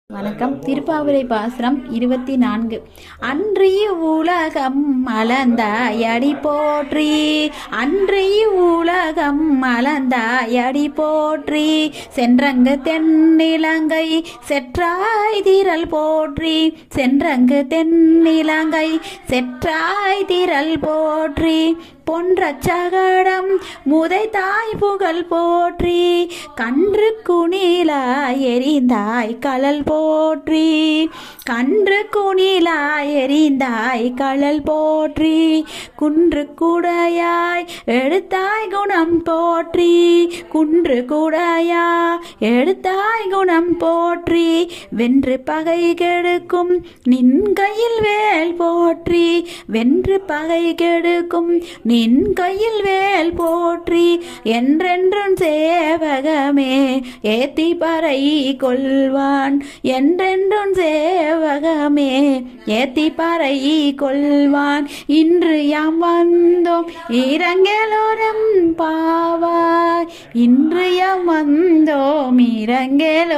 வணக்கம். திருப்பாவுரை பாசுரம் 24. அன்றிய உலகம் அளந்தாயடி போற்றி, அன்றிய உலகம் அளந்தாயடி போற்றி, சென்றங்கு தென்னிலங்கை செற்றாய் திரள் போற்றி, சென்றங்கு தென்னிலங்கை செற்றாய் திரள் போற்றி, பொன்றச்சகடம் முதைத்தாய் புகழ் போற்றி, கன்று குணிலாய் எரிந்தாய் கழல் போற்றி, கன்று குணிலாய் எரிந்தாய் கழல் போற்றி, குன்று குடையாய் எடுத்தாய் குணம் போற்றி, குன்று குடையாய் எடுத்தாய் குணம் போற்றி, வென்று பகை கெடுக்கும் நின் கையில் வேல் போற்றி, வென்று பகை கெடுக்கும் நின் கையில் வேல் போற்றி, என்றென்றும் சேவகமே ஏத்தி பறை கொள்வான், என்றென்றும் சேவகமே ஏத்தி பறை கொள்வான், இன்று யாம் வந்தோம் இரங்கலோரம் பாவாய், இன்று யாம் வந்தோம் இரங்கலோ